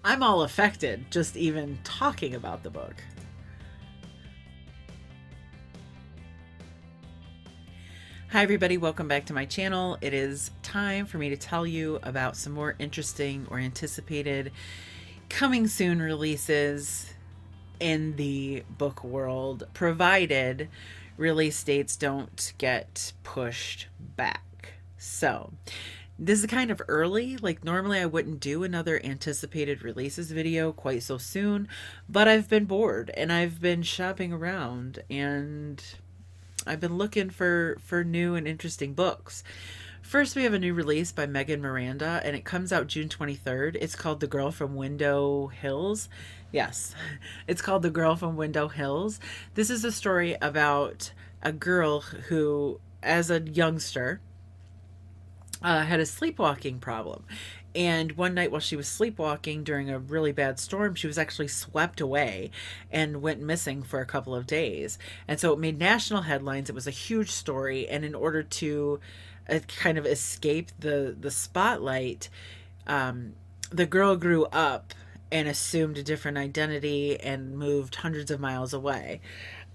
I'm all affected just even talking about the book. Hi everybody, welcome back to my channel. It is time for me to tell you about some more interesting or anticipated coming soon releases in the book world, provided release dates don't get pushed back. So this is kind of early. Like normally I wouldn't do another anticipated releases video quite so soon, but I've been bored and I've been shopping around and I've been looking for new and interesting books. First, we have a new release by Miranda, and it comes out June 23rd. It's called The Girl from Window Hills. Yes, it's called The Girl from Window Hills. This is a story about a girl who, as a youngster, had a sleepwalking problem. And one night while she was sleepwalking during a really bad storm, she was actually swept away and went missing for a couple of days. And so it made national headlines. It was a huge story. And in order to kind of escape the spotlight, the girl grew up and assumed a different identity and moved hundreds of miles away.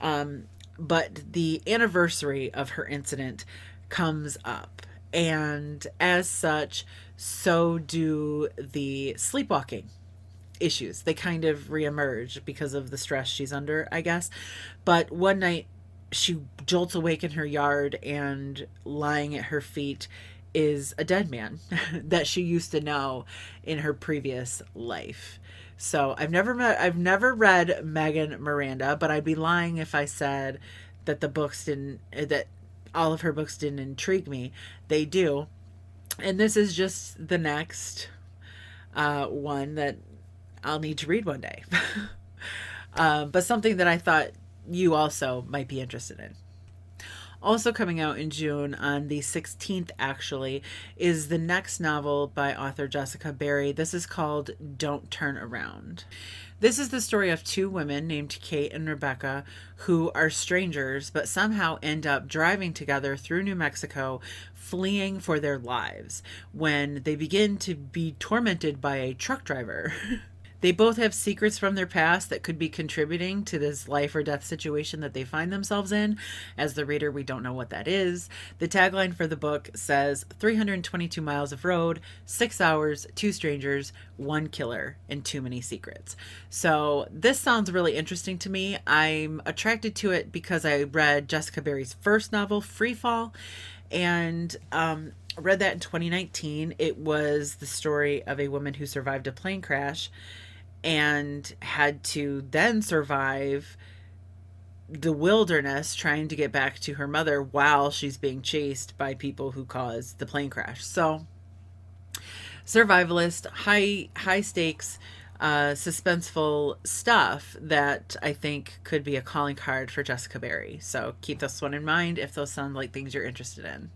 But the anniversary of her incident comes up. And as such, so do the sleepwalking issues. They kind of reemerge because of the stress she's under, I guess. But one night she jolts awake in her yard, and lying at her feet is a dead man that she used to know in her previous life. So I've never read Miranda, but I'd be lying if I said that that all of her books didn't intrigue me. They do. And this is just the next one that I'll need to read one day. But something that I thought you also might be interested in. Also coming out in June, on the 16th actually, is the next novel by author Jessica Barry. This is called Don't Turn Around. This is the story of two women named Kate and Rebecca who are strangers but somehow end up driving together through New Mexico, fleeing for their lives when they begin to be tormented by a truck driver. They both have secrets from their past that could be contributing to this life or death situation that they find themselves in. As the reader, we don't know what that is. The tagline for the book says 322 miles of road, 6 hours, 2 strangers, 1 killer, and too many secrets. So this sounds really interesting to me. I'm attracted to it because I read Jessica Barry's first novel, Free Fall, and read that in 2019. It was the story of a woman who survived a plane crash and had to then survive the wilderness trying to get back to her mother while she's being chased by people who caused the plane crash. So survivalist, high stakes, suspenseful stuff that I think could be a calling card for Jessica Barry. So keep this one in mind if those sound like things you're interested in.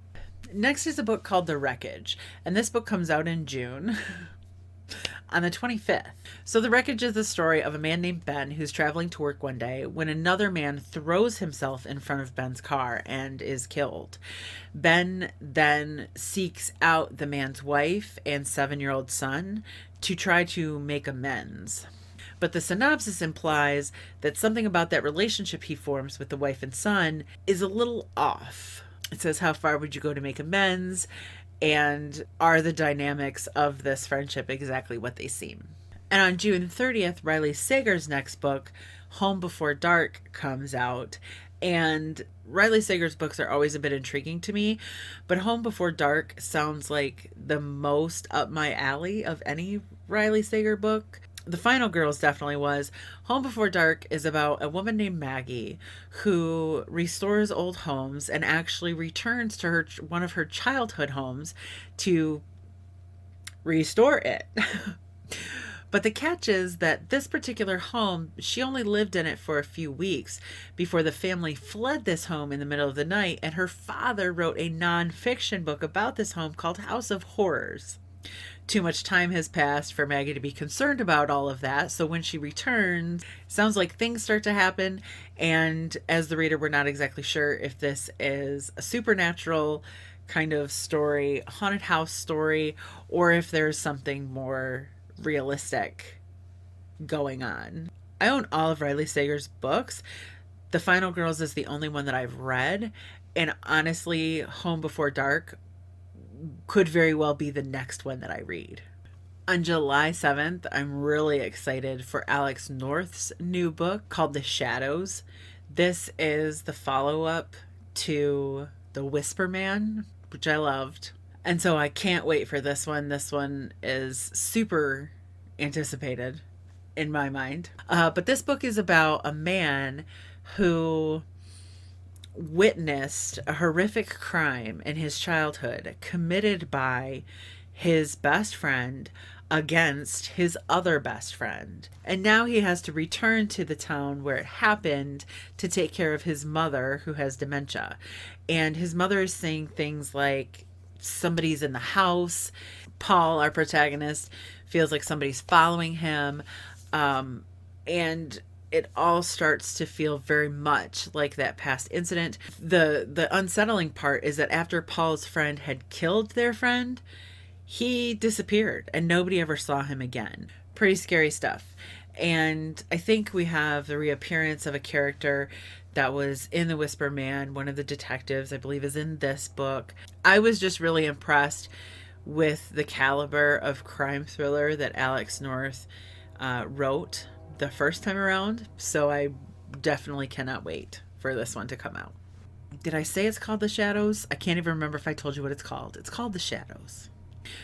Next is a book called The Wreckage, and this book comes out in June. On the 25th. So The Wreckage is the story of a man named Ben who's traveling to work one day when another man throws himself in front of Ben's car and is killed. Ben then seeks out the man's wife and 7-year-old son to try to make amends. But the synopsis implies that something about that relationship he forms with the wife and son is a little off. It says, how far would you go to make amends? And are the dynamics of this friendship exactly what they seem? And on June 30th, Riley Sager's next book, Home Before Dark, comes out. And Riley Sager's books are always a bit intriguing to me, but Home Before Dark sounds like the most up my alley of any Riley Sager book. The Final Girls definitely was. Home Before Dark is about a woman named Maggie who restores old homes and actually returns to one of her childhood homes to restore it. But the catch is that this particular home, she only lived in it for a few weeks before the family fled this home in the middle of the night, and her father wrote a nonfiction book about this home called House of Horrors. Too much time has passed for Maggie to be concerned about all of that. So when she returns, sounds like things start to happen. And as the reader, we're not exactly sure if this is a supernatural kind of story, haunted house story, or if there's something more realistic going on. I own all of Riley Sager's books. The Final Girls is the only one that I've read. And honestly, Home Before Dark could very well be the next one that I read. On July 7th, I'm really excited for Alex North's new book called The Shadows. This is the follow-up to The Whisper Man, which I loved. And so I can't wait for this one. This one is super anticipated in my mind. But this book is about a man who witnessed a horrific crime in his childhood committed by his best friend against his other best friend. And now he has to return to the town where it happened to take care of his mother, who has dementia. And his mother is saying things like, somebody's in the house. Paul, our protagonist, feels like somebody's following him. And it all starts to feel very much like that past incident. The unsettling part is that after Paul's friend had killed their friend, he disappeared and nobody ever saw him again. Pretty scary stuff. And I think we have the reappearance of a character that was in The Whisper Man. One of the detectives, I believe, is in this book. I was just really impressed with the caliber of crime thriller that Alex North wrote the first time around. So I definitely cannot wait for this one to come out. Did I say it's called The Shadows? I can't even remember if I told you what it's called. It's called The Shadows.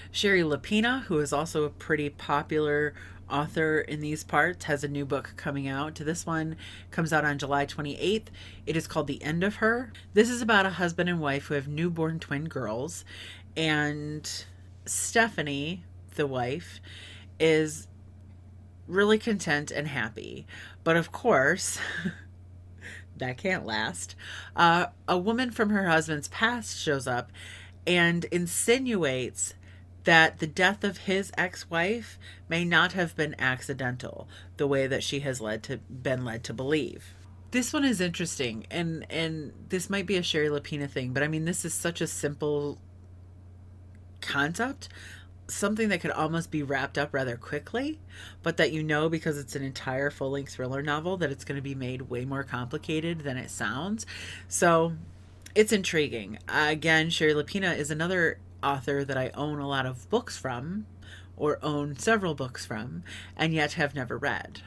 Shari Lapena, who is also a pretty popular author in these parts, has a new book coming out. This one comes out on July 28th. It is called The End of Her. This is about a husband and wife who have newborn twin girls. And Stephanie, the wife, is really content and happy. But of course, that can't last. A woman from her husband's past shows up and insinuates that the death of his ex-wife may not have been accidental, the way that she has been led to believe. This one is interesting, and this might be a Shari Lapena thing, but I mean, this is such a simple concept, something that could almost be wrapped up rather quickly, but that, you know, because it's an entire full-length thriller novel, that it's going to be made way more complicated than it sounds. So it's intriguing. Again, Shari Lapena is another author that I own a lot of books from, or own several books from, and yet have never read.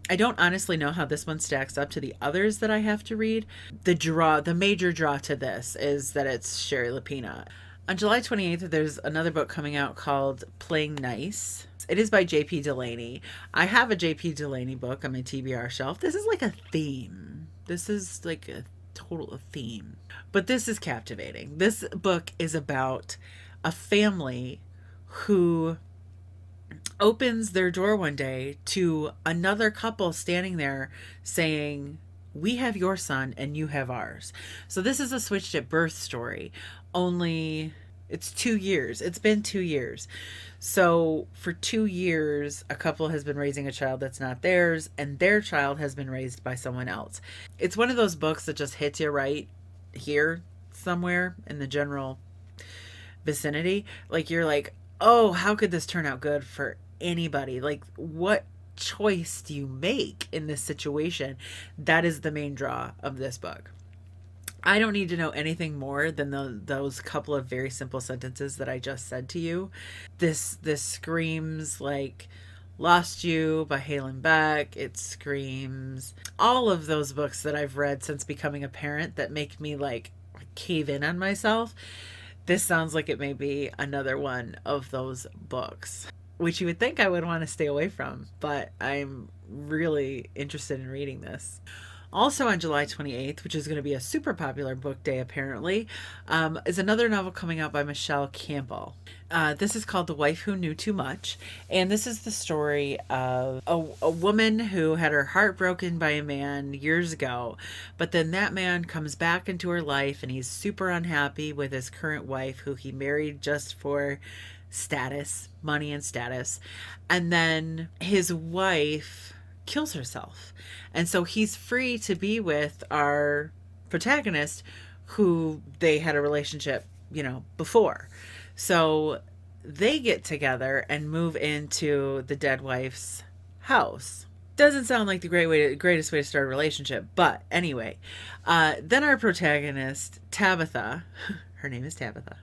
I don't honestly know how this one stacks up to the others that I have to read. The major draw to this is that it's Shari Lapena. On July 28th, there's another book coming out called Playing Nice. It is by J.P. Delaney. I have a J.P. Delaney book on my TBR shelf. This is like a theme. This is like a total theme. But this is captivating. This book is about a family who opens their door one day to another couple standing there saying, "We have your son and you have ours." So this is a switched at birth story. Only it's 2 years. It's been 2 years. So for 2 years, a couple has been raising a child that's not theirs, and their child has been raised by someone else. It's one of those books that just hits you right here somewhere in the general vicinity. Like, you're like, oh, how could this turn out good for anybody? Like, what choice do you make in this situation? That is the main draw of this book. I don't need to know anything more than those couple of very simple sentences that I just said to you. This screams like Lost You by Halen Beck. It screams all of those books that I've read since becoming a parent that make me like cave in on myself. This sounds like it may be another one of those books, which you would think I would want to stay away from, but I'm really interested in reading this. Also on July 28th, which is going to be a super popular book day apparently, is another novel coming out by Michele Campbell. This is called The Wife Who Knew Too Much, and this is the story of a woman who had her heart broken by a man years ago, but then that man comes back into her life and he's super unhappy with his current wife, who he married just for status, money and status, and then his wife kills herself. And so he's free to be with our protagonist, who they had a relationship, before. So they get together and move into the dead wife's house. Doesn't sound like the greatest way to start a relationship, but anyway. Then our protagonist, Tabitha, her name is Tabitha.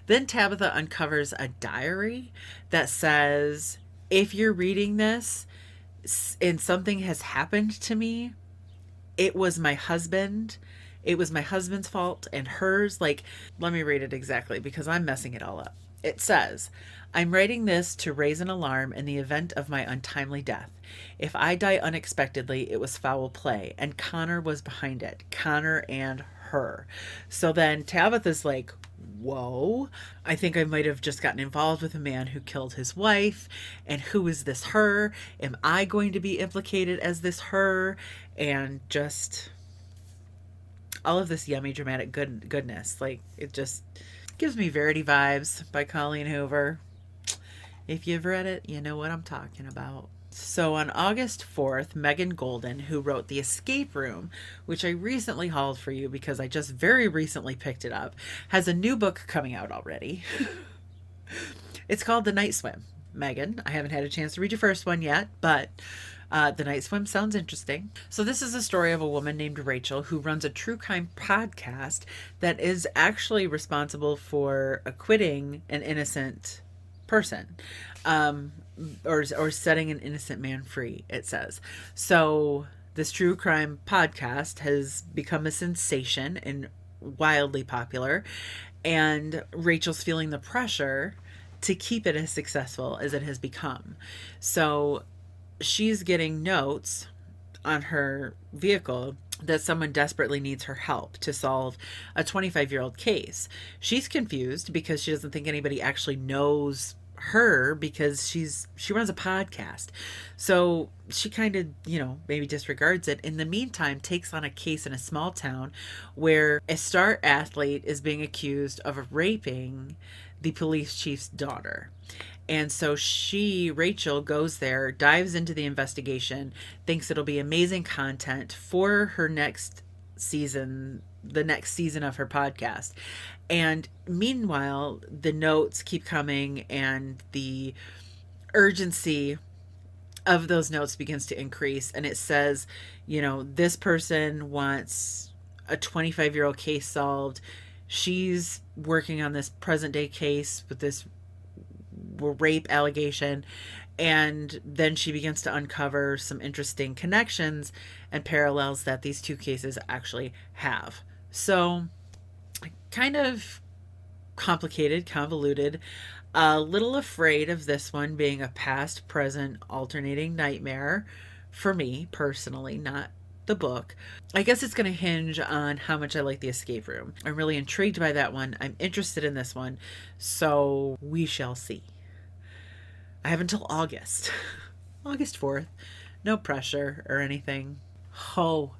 Then Tabitha uncovers a diary that says, if you're reading this and something has happened to me, it was my husband. It was my husband's fault and hers. Like, let me read it exactly because I'm messing it all up. It says, I'm writing this to raise an alarm in the event of my untimely death. If I die unexpectedly, it was foul play, and Connor was behind it. Connor and her. So then Tabitha's like, whoa, I think I might have just gotten involved with a man who killed his wife. And who is this her? Am I going to be implicated as this her? And just all of this yummy dramatic goodness. Like, it just gives me Verity vibes by Colleen Hoover. If you've read it, you know what I'm talking about. So on August 4th, Megan Goldin, who wrote The Escape Room, which I recently hauled for you because I just very recently picked it up, has a new book coming out already. It's called The Night Swim. Megan, I haven't had a chance to read your first one yet, but The Night Swim sounds interesting. So this is a story of a woman named Rachel who runs a true crime podcast that is actually responsible for acquitting an innocent person, or setting an innocent man free, it says. So this true crime podcast has become a sensation and wildly popular, and Rachel's feeling the pressure to keep it as successful as it has become. So she's getting notes on her vehicle that someone desperately needs her help to solve a 25-year-old case. She's confused because she doesn't think anybody actually knows her because she runs a podcast. So she kind of, maybe disregards it. In the meantime, takes on a case in a small town where a star athlete is being accused of raping the police chief's daughter. And so Rachel goes there, dives into the investigation, thinks it'll be amazing content for her next season, the next season of her podcast. And meanwhile, the notes keep coming and the urgency of those notes begins to increase. And it says, this person wants a 25-year-old case solved. She's working on this present day case with this rape allegation, and then she begins to uncover some interesting connections and parallels that these two cases actually have. So kind of complicated, convoluted, a little afraid of this one being a past present alternating nightmare for me personally, not the book. I guess it's going to hinge on how much I like The Escape Room. I'm really intrigued by that one. I'm interested in this one, so we shall see. I have until August. August 4th. No pressure or anything. Oh,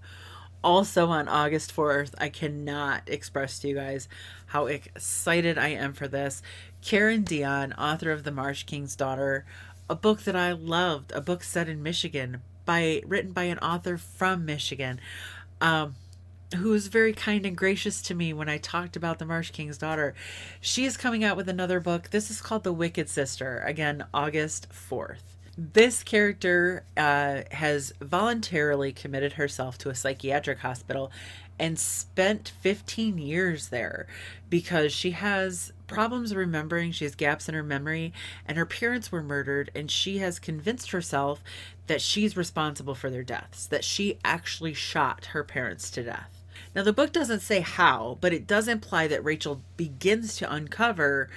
also on August 4th, I cannot express to you guys how excited I am for this. Karen Dionne, author of The Marsh King's Daughter, a book that I loved, a book set in Michigan, written by an author from Michigan, who was very kind and gracious to me when I talked about The Marsh King's Daughter. She is coming out with another book. This is called The Wicked Sister. Again, August 4th. This character has voluntarily committed herself to a psychiatric hospital and spent 15 years there because she has problems remembering. She has gaps in her memory, and her parents were murdered, and she has convinced herself that she's responsible for their deaths, that she actually shot her parents to death. Now, the book doesn't say how, but it does imply that Rachel begins to uncover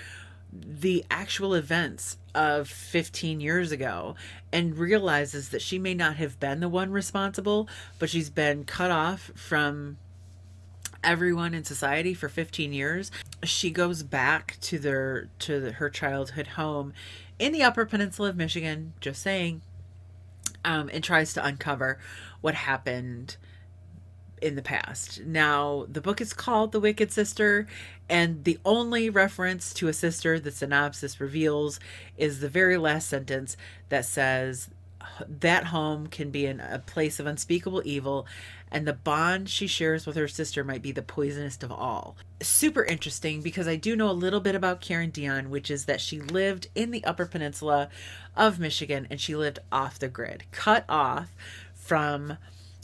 the actual events of 15 years ago and realizes that she may not have been the one responsible, but she's been cut off from everyone in society for 15 years. She goes back to her childhood home in the Upper Peninsula of Michigan, just saying, and tries to uncover what happened in the past. Now, the book is called The Wicked Sister, and the only reference to a sister the synopsis reveals is the very last sentence that says, that home can be a place of unspeakable evil, and the bond she shares with her sister might be the poisonest of all. Super interesting, because I do know a little bit about Karen Dionne, which is that she lived in the Upper Peninsula of Michigan, and she lived off the grid, cut off from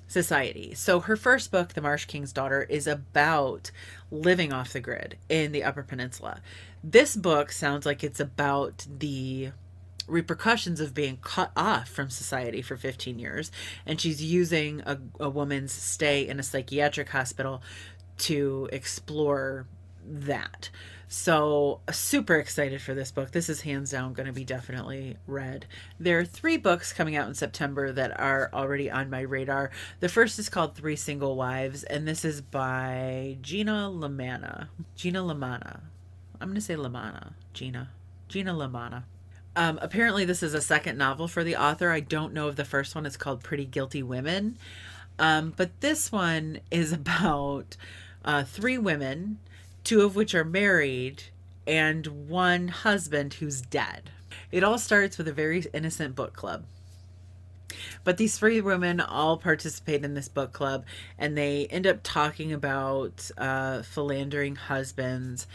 society. So her first book, The Marsh King's Daughter, is about living off the grid in the Upper Peninsula. This book sounds like it's about the repercussions of being cut off from society for 15 years. And she's using a woman's stay in a psychiatric hospital to explore that. So super excited for this book. This is hands down going to be definitely read. There are 3 books coming out in September that are already on my radar. The first is called 3 Single Wives, and this is by Gina LaManna. Gina LaManna. I'm going to say LaManna. Gina LaManna. Apparently this is a second novel for the author. I don't know if the first one is called Pretty Guilty Women. But this one is about 3 women, 2 of which are married, and 1 husband who's dead. It all starts with a very innocent book club. But these 3 women all participate in this book club, and they end up talking about philandering husbands.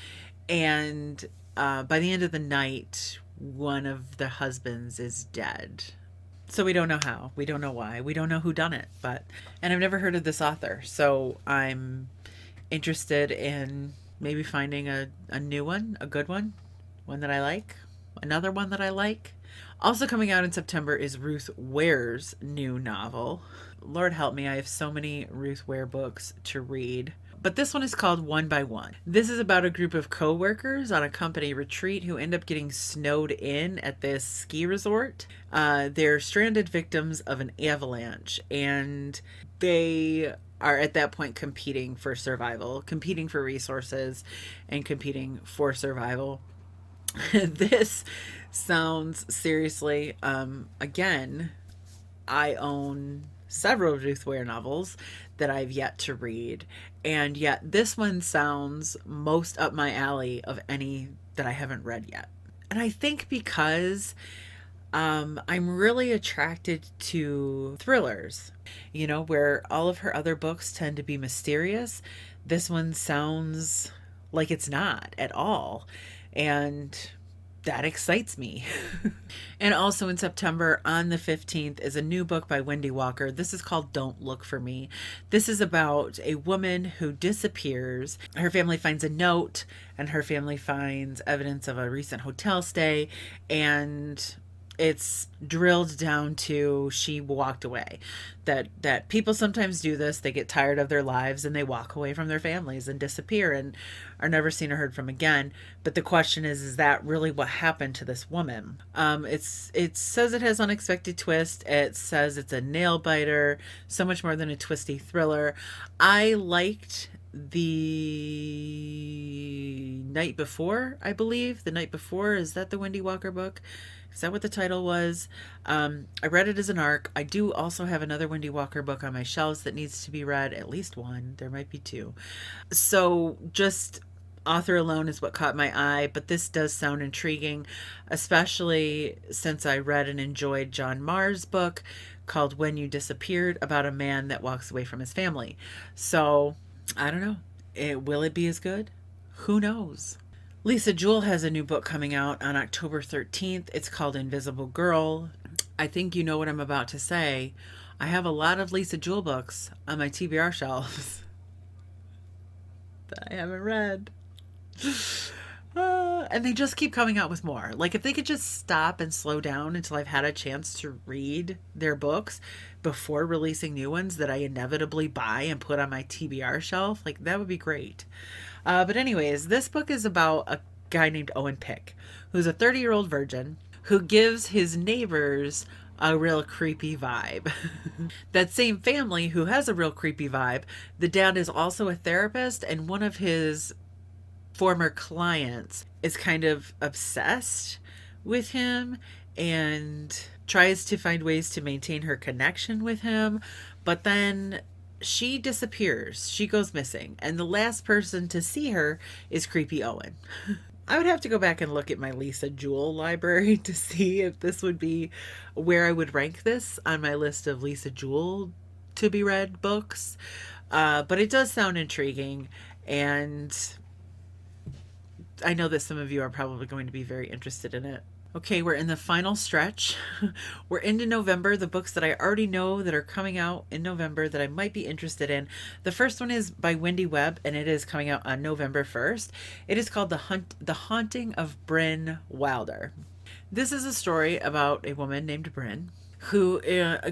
And by the end of the night, one of the husbands is dead. So we don't know how, we don't know why, we don't know who done it, and I've never heard of this author, so I'm interested in maybe finding a new one, a good one that I like, another one that I like. Also coming out in September is Ruth Ware's new novel. Lord help me, I have so many Ruth Ware books to read. But this one is called One by One. This is about a group of co-workers on a company retreat who end up getting snowed in at this ski resort. They're stranded victims of an avalanche, and they are at that point competing for survival, competing for resources, and competing for survival. This sounds seriously, again, I own several Ruth Ware novels that I've yet to read, and yet this one sounds most up my alley of any that I haven't read yet. And I think because I'm really attracted to thrillers, you know, where all of her other books tend to be mysterious. This one sounds like it's not at all, and that excites me. And also in September on the 15th is a new book by Wendy Walker. This is called Don't Look for Me. This is about a woman who disappears. Her family finds a note, and her family finds evidence of a recent hotel stay, and it's drilled down to she walked away. That people sometimes do this. They get tired of their lives and they walk away from their families and disappear and are never seen or heard from again. But the question is that really what happened to this woman? It says it has unexpected twist. It says it's a nail biter, so much more than a twisty thriller. I liked The Night Before, I believe. The Night Before, is that the Wendy Walker book? Is that what the title was? I read it as an arc. I do also have another Wendy Walker book on my shelves that needs to be read, at least one. There might be 2. So just author alone is what caught my eye, but this does sound intriguing, especially since I read and enjoyed John Marr's book called When You Disappeared, about a man that walks away from his family. So I don't know. Will it be as good? Who knows? Lisa Jewell has a new book coming out on October 13th. It's called Invisible Girl. I think you know what I'm about to say. I have a lot of Lisa Jewell books on my TBR shelves that I haven't read. And they just keep coming out with more. Like, if they could just stop and slow down until I've had a chance to read their books before releasing new ones that I inevitably buy and put on my TBR shelf, like, that would be great. But anyways, this book is about a guy named Owen Pick, who's a 30-year-old virgin who gives his neighbors a real creepy vibe. That same family who has a real creepy vibe, the dad is also a therapist, and one of his former clients is kind of obsessed with him and tries to find ways to maintain her connection with him, but then she disappears. She goes missing, and the last person to see her is creepy Owen. I would have to go back and look at my Lisa Jewell library to see if this would be where I would rank this on my list of Lisa Jewell to be read books. But it does sound intriguing, and I know that some of you are probably going to be very interested in it. Okay, we're in the final stretch. We're into November. The books that I already know that are coming out in November that I might be interested in. The first one is by Wendy Webb, and it is coming out on November 1st. It is called The Haunting of Brynn Wilder. This is a story about a woman named Brynn who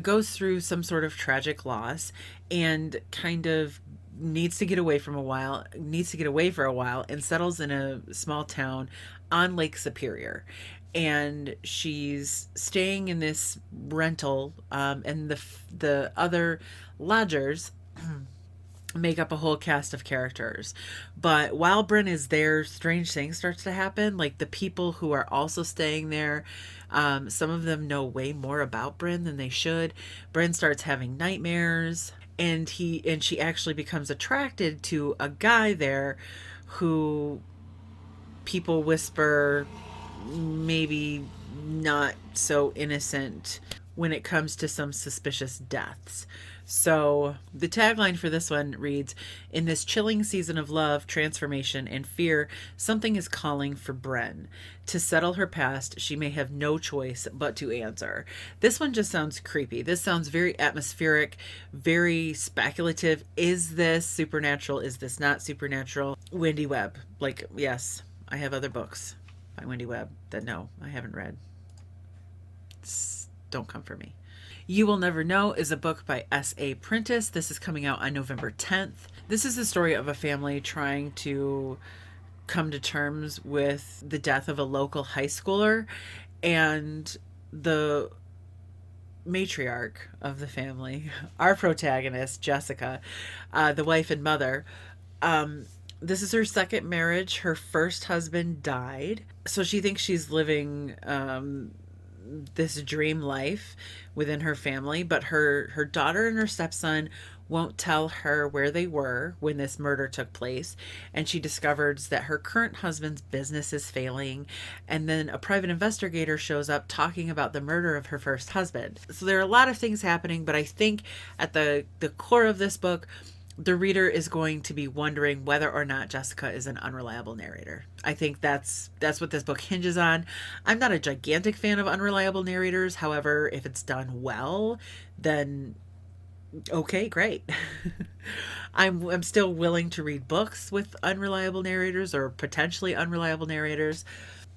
goes through some sort of tragic loss and kind of needs to get away for a while and settles in a small town on Lake Superior. And she's staying in this rental, and the other lodgers make up a whole cast of characters. But while Brynn is there, strange things starts to happen. Like the people who are also staying there, some of them know way more about Brynn than they should. Brynn starts having nightmares, and she actually becomes attracted to a guy there who people whisper maybe not so innocent when it comes to some suspicious deaths. So the tagline for this one reads, "In this chilling season of love, transformation, and fear, something is calling for Brynn. To settle her past, she may have no choice but to answer." This one just sounds creepy. This sounds very atmospheric, very speculative. Is this supernatural? Is this not supernatural? Wendy Webb. Like, yes, I have other books by Wendy Webb that no, I haven't read. Don't come for me. You Will Never Know is a book by S.A. Prentiss. This is coming out on November 10th. This is the story of a family trying to come to terms with the death of a local high schooler, and the matriarch of the family, our protagonist, Jessica, the wife and mother, this is her second marriage. Her first husband died, so she thinks she's living this dream life within her family, but her daughter and her stepson won't tell her where they were when this murder took place, and she discovers that her current husband's business is failing, and then a private investigator shows up talking about the murder of her first husband. So there are a lot of things happening, but I think at the core of this book, the reader is going to be wondering whether or not Jessica is an unreliable narrator. I think that's what this book hinges on. I'm not a gigantic fan of unreliable narrators. However, if it's done well, then okay, great. I'm still willing to read books with unreliable narrators or potentially unreliable narrators.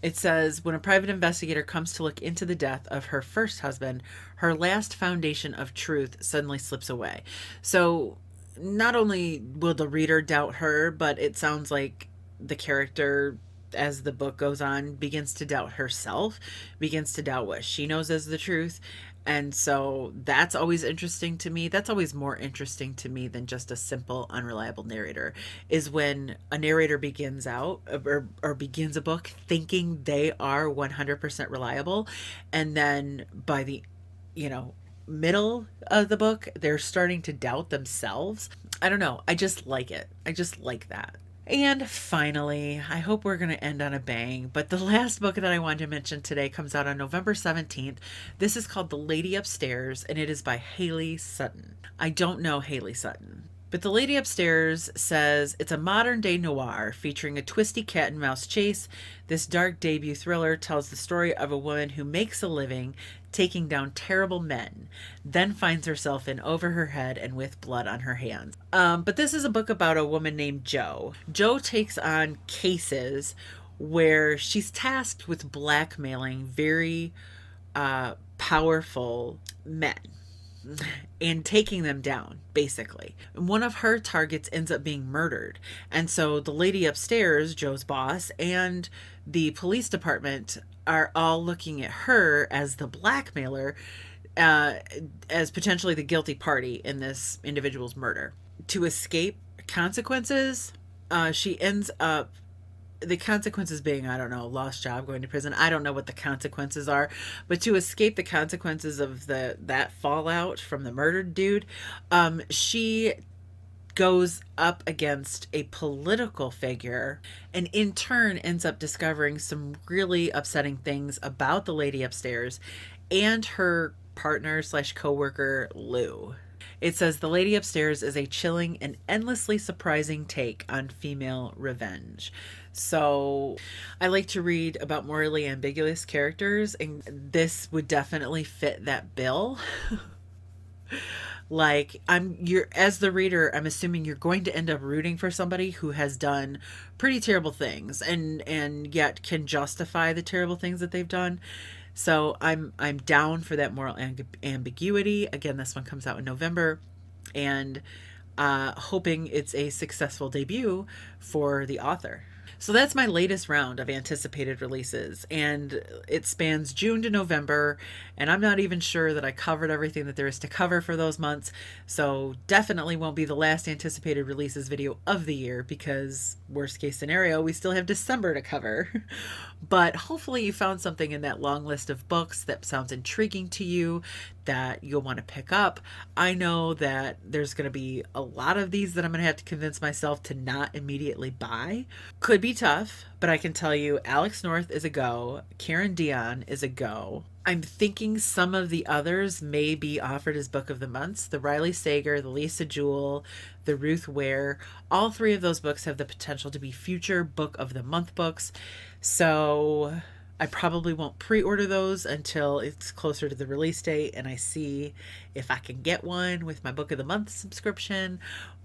It says, when a private investigator comes to look into the death of her first husband, her last foundation of truth suddenly slips away. So not only will the reader doubt her, but it sounds like the character, as the book goes on, begins to doubt herself, begins to doubt what she knows as the truth. And so that's always interesting to me. That's always more interesting to me than just a simple unreliable narrator, is when a narrator begins out or begins a book thinking they are 100% reliable. And then by the, middle of the book, they're starting to doubt themselves. I don't know. I just like it. I just like that. And finally, I hope we're going to end on a bang, but the last book that I wanted to mention today comes out on November 17th. This is called The Lady Upstairs, and it is by Haley Sutton. I don't know Haley Sutton, but The Lady Upstairs says it's a modern-day noir featuring a twisty cat and mouse chase. This dark debut thriller tells the story of a woman who makes a living taking down terrible men, then finds herself in over her head and with blood on her hands. But this is a book about a woman named Jo. Jo takes on cases where she's tasked with blackmailing very powerful men and taking them down, basically. One of her targets ends up being murdered. And so the lady upstairs, Jo's boss, and the police department are all looking at her as the blackmailer, as potentially the guilty party in this individual's murder. To escape consequences, she ends up, the consequences being, I don't know, lost job, going to prison. I don't know what the consequences are, but to escape the consequences of that fallout from the murdered dude, she goes up against a political figure and in turn ends up discovering some really upsetting things about the lady upstairs and her partner slash co-worker Lou. It says the lady upstairs is a chilling and endlessly surprising take on female revenge. So I like to read about morally ambiguous characters, and this would definitely fit that bill. Like, you're, as the reader, I'm assuming you're going to end up rooting for somebody who has done pretty terrible things and yet can justify the terrible things that they've done. So I'm down for that moral ambiguity. Again, this one comes out in November, and hoping it's a successful debut for the author. So that's my latest round of anticipated releases, and it spans June to November, and I'm not even sure that I covered everything that there is to cover for those months, so definitely won't be the last anticipated releases video of the year, because worst case scenario, we still have December to cover. But hopefully you found something in that long list of books that sounds intriguing to you, that you'll want to pick up. I know that there's going to be a lot of these that I'm going to have to convince myself to not immediately buy. Could be tough, but I can tell you Alex North is a go. Karen Dionne is a go. I'm thinking some of the others may be offered as book of the months. The Riley Sager, the Lisa Jewell, the Ruth Ware. All three of those books have the potential to be future book of the month books. So I probably won't pre-order those until it's closer to the release date and I see if I can get one with my book of the month subscription.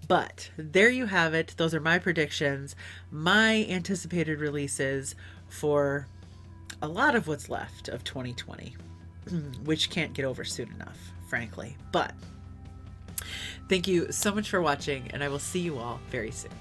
But there you have it. Those are my predictions, my anticipated releases for a lot of what's left of 2020, which can't get over soon enough, frankly. But thank you so much for watching, and I will see you all very soon.